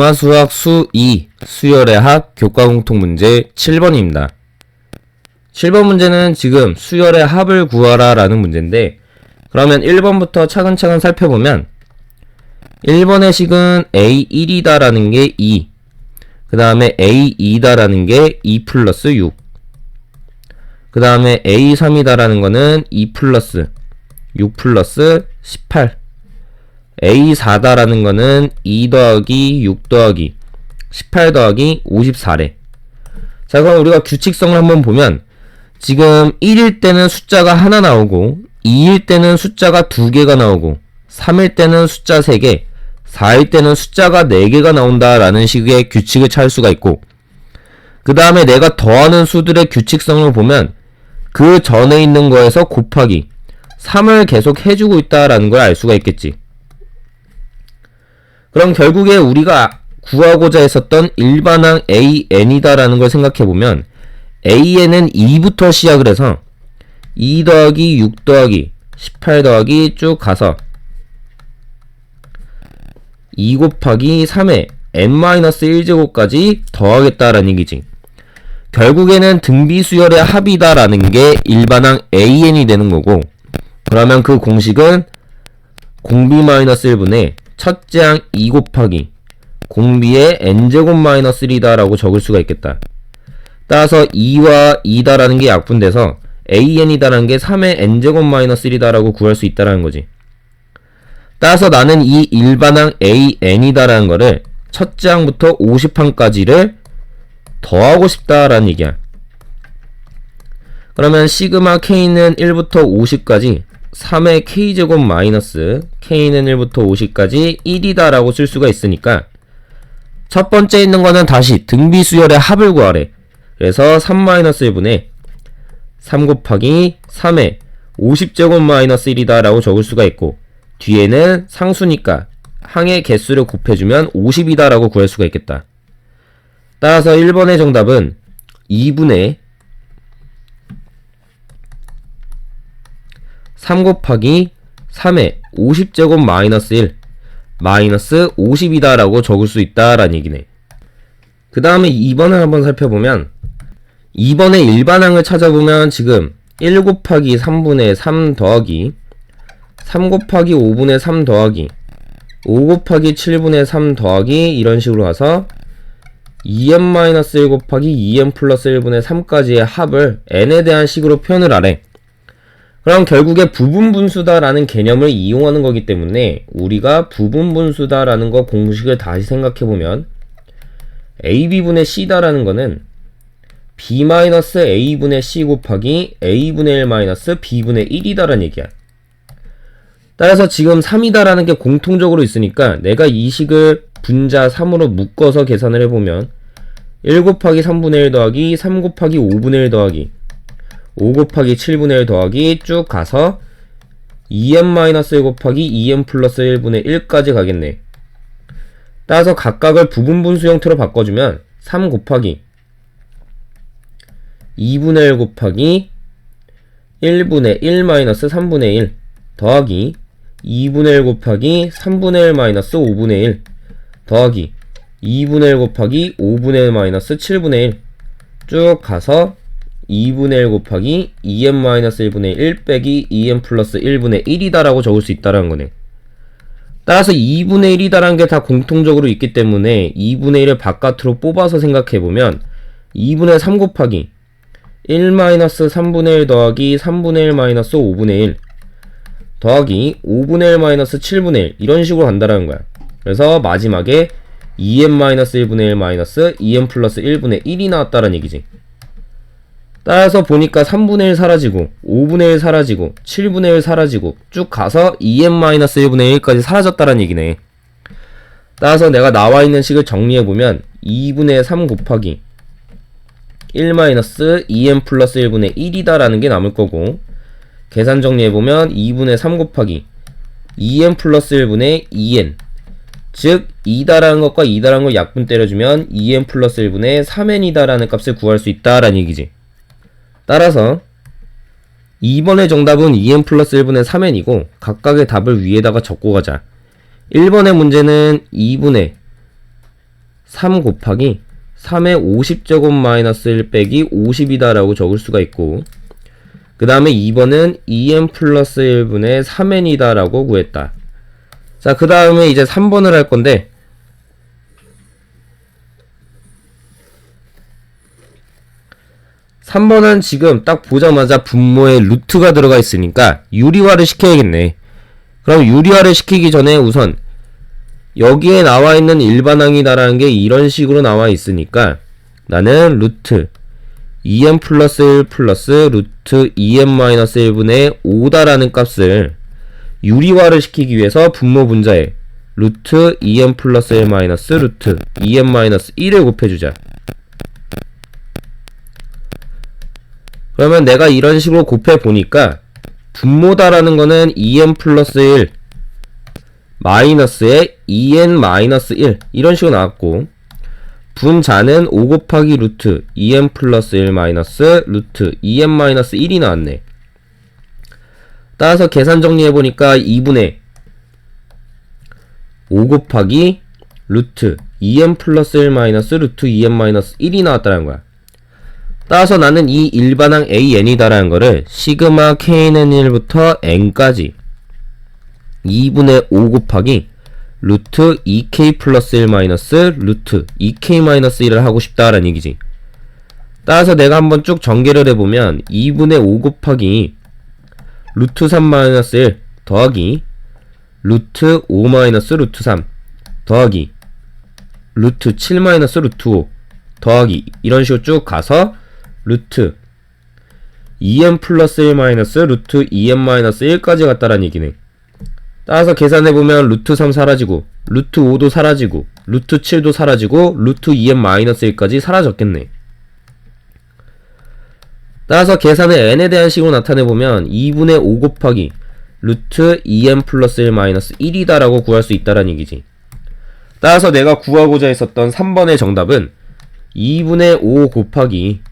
중화수학 수2 수열의 합 교과 공통 문제 7번입니다. 7번 문제는 지금 수열의 합을 구하라 라는 문제인데, 그러면 1번부터 차근차근 살펴보면 1번의 식은 A1이다 라는 게 2, 그 다음에 A2다 라는 게 2 플러스 6, 그 다음에 A3이다 라는 거는 2 플러스 6 플러스 18, A4다 라는 거는 2 더하기 6 더하기 18 더하기 54래. 자, 그럼 우리가 규칙성을 한번 보면 지금 1일 때는 숫자가 하나 나오고, 2일 때는 숫자가 2개가 나오고, 3일 때는 숫자 3개, 4일 때는 숫자가 4개가 나온다라는 식의 규칙을 찾을 수가 있고, 그 다음에 내가 더하는 수들의 규칙성을 보면 그 전에 있는 거에서 곱하기 3을 계속 해주고 있다라는 걸 알 수가 있겠지. 그럼 결국에 우리가 구하고자 했었던 일반항 AN이다라는 걸 생각해보면 AN은 2부터 시작을 해서 2 더하기 6 더하기 18 더하기 쭉 가서 2 곱하기 3에 n-1제곱까지 더하겠다라는 얘기지. 결국에는 등비수열의 합이다라는 게 일반항 AN이 되는 거고, 그러면 그 공식은 공비-1분의 첫째 항 2 곱하기 공비의 n제곱 마이너스 1이다 라고 적을 수가 있겠다. 따라서 2와 2다라는 게 약분돼서 AN이다라는 게 3의 n제곱 마이너스 1이다 라고 구할 수 있다라는 거지. 따라서 나는 이 일반항 AN이다라는 거를 첫째 항부터 50항까지를 더하고 싶다라는 얘기야. 그러면 시그마 K는 1부터 50까지 3의 K제곱 마이너스 K는 1부터 50까지 1이다 라고 쓸 수가 있으니까 첫 번째 있는 거는 다시 등비수열의 합을 구하래. 그래서 3-1분의 3 곱하기 3의 50제곱 마이너스 1이다 라고 적을 수가 있고, 뒤에는 상수니까 항의 개수를 곱해주면 50이다 라고 구할 수가 있겠다. 따라서 1번의 정답은 2분의 3 곱하기 3의 50제곱 마이너스 1 마이너스 50이다 라고 적을 수 있다 라는 얘기네. 그 다음에 2번을 한번 살펴보면 2번의 일반항을 찾아보면 지금 1 곱하기 3분의 3 더하기 3 곱하기 5분의 3 더하기 5 곱하기 7분의 3 더하기 이런 식으로 가서 2n-1 곱하기 2n 플러스 1분의 3까지의 합을 n에 대한 식으로 표현을 하래. 그럼 결국에 부분분수다라는 개념을 이용하는 거기 때문에 우리가 부분분수다라는 거 공식을 다시 생각해보면 AB분의 C다라는 거는 B-A분의 C 곱하기 A분의 1-B분의 1이다라는 얘기야. 따라서 지금 3이다라는 게 공통적으로 있으니까 내가 이 식을 분자 3으로 묶어서 계산을 해보면 1 곱하기 3분의 1 더하기 3 곱하기 5분의 1 더하기 5 곱하기 7분의 1 더하기 쭉 가서 2n-1 곱하기 2n 플러스 1분의 1까지 가겠네. 따라서 각각을 부분분수 형태로 바꿔주면 3 곱하기 2분의 1 곱하기 1분의 1-3분의 1 더하기 2분의 1 곱하기 3분의 1-5분의 1 더하기 2분의 1 곱하기 5분의 1-7분의 1 쭉 가서 2분의 1 곱하기 2n-1분의 1 빼기 2n 플러스 1분의 1이다 라고 적을 수 있다라는 거네. 따라서 2분의 1이다라는 게 다 공통적으로 있기 때문에 2분의 1을 바깥으로 뽑아서 생각해보면 2분의 3 곱하기 1-3분의 1 더하기 3분의 1-5분의 1 더하기 5분의 1-7분의 1 이런 식으로 간다라는 거야. 그래서 마지막에 2n-1분의 1 2n 플러스 1분의 1이 나왔다라는 얘기지. 따라서 보니까 3분의 1 사라지고 5분의 1 사라지고 7분의 1 사라지고 쭉 가서 2n-1분의 1까지 사라졌다라는 얘기네. 따라서 내가 나와있는 식을 정리해보면 2분의 3 곱하기 1-2n 플러스 1분의 1이다 라는 게 남을 거고, 계산 정리해보면 2분의 3 곱하기 2n 플러스 1분의 2n, 즉 2다라는 것과 2다라는 걸 약분 때려주면 2n 플러스 1분의 3n이다 라는 값을 구할 수 있다 라는 얘기지. 따라서 2번의 정답은 2n 플러스 1분의 3n이고 각각의 답을 위에다가 적고 가자. 1번의 문제는 2분의 3 곱하기 3의 50제곱 마이너스 1 빼기 50이다 라고 적을 수가 있고, 그 다음에 2번은 2n 플러스 1분의 3n이다 라고 구했다. 자, 그 다음에 이제 3번을 할 건데, 3번은 지금 딱 보자마자 분모에 루트가 들어가 있으니까 유리화를 시켜야겠네. 그럼 유리화를 시키기 전에 우선 여기에 나와 있는 일반항이다라는 게 이런 식으로 나와 있으니까 나는 루트 2n 플러스 1 플러스 루트 2n 마이너스 1분의 5다라는 값을 유리화를 시키기 위해서 분모 분자에 루트 2n 플러스 1 마이너스 루트 2n 마이너스 1을 곱해주자. 그러면 내가 이런 식으로 곱해보니까 분모다라는 거는 2n 플러스 1 마이너스에 2n 마이너스 1 이런 식으로 나왔고, 분자는 5 곱하기 루트 2n 플러스 1 마이너스 루트 2n 마이너스 1이 나왔네. 따라서 계산 정리해보니까 2분의 5 곱하기 루트 2n 플러스 1 마이너스 루트 2n 마이너스 1이 나왔다는 거야. 따라서 나는 이 일반항 AN이다라는 거를 시그마 KN1부터 N까지 2분의 5 곱하기 루트 2K 플러스 1 마이너스 루트 2K 마이너스 1을 하고 싶다라는 얘기지. 따라서 내가 한번 쭉 전개를 해보면 2분의 5 곱하기 루트 3 마이너스 1 더하기 루트 5 마이너스 루트 3 더하기 루트 7 마이너스 루트 5 더하기 이런 식으로 쭉 가서 루트 2n 플러스 1 마이너스 루트 2n 마이너스 1까지 갔다라는 얘기네. 따라서 계산해보면 루트 3 사라지고 루트 5도 사라지고 루트 7도 사라지고 루트 2n 마이너스 1까지 사라졌겠네. 따라서 계산을 n에 대한 식으로 나타내보면 2분의 5 곱하기 루트 2n 플러스 1 마이너스 1이다 라고 구할 수 있다라는 얘기지. 따라서 내가 구하고자 했었던 3번의 정답은 2분의 5 곱하기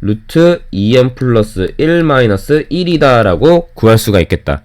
루트 2n 플러스 1 마이너스 1이다 라고 구할 수가 있겠다.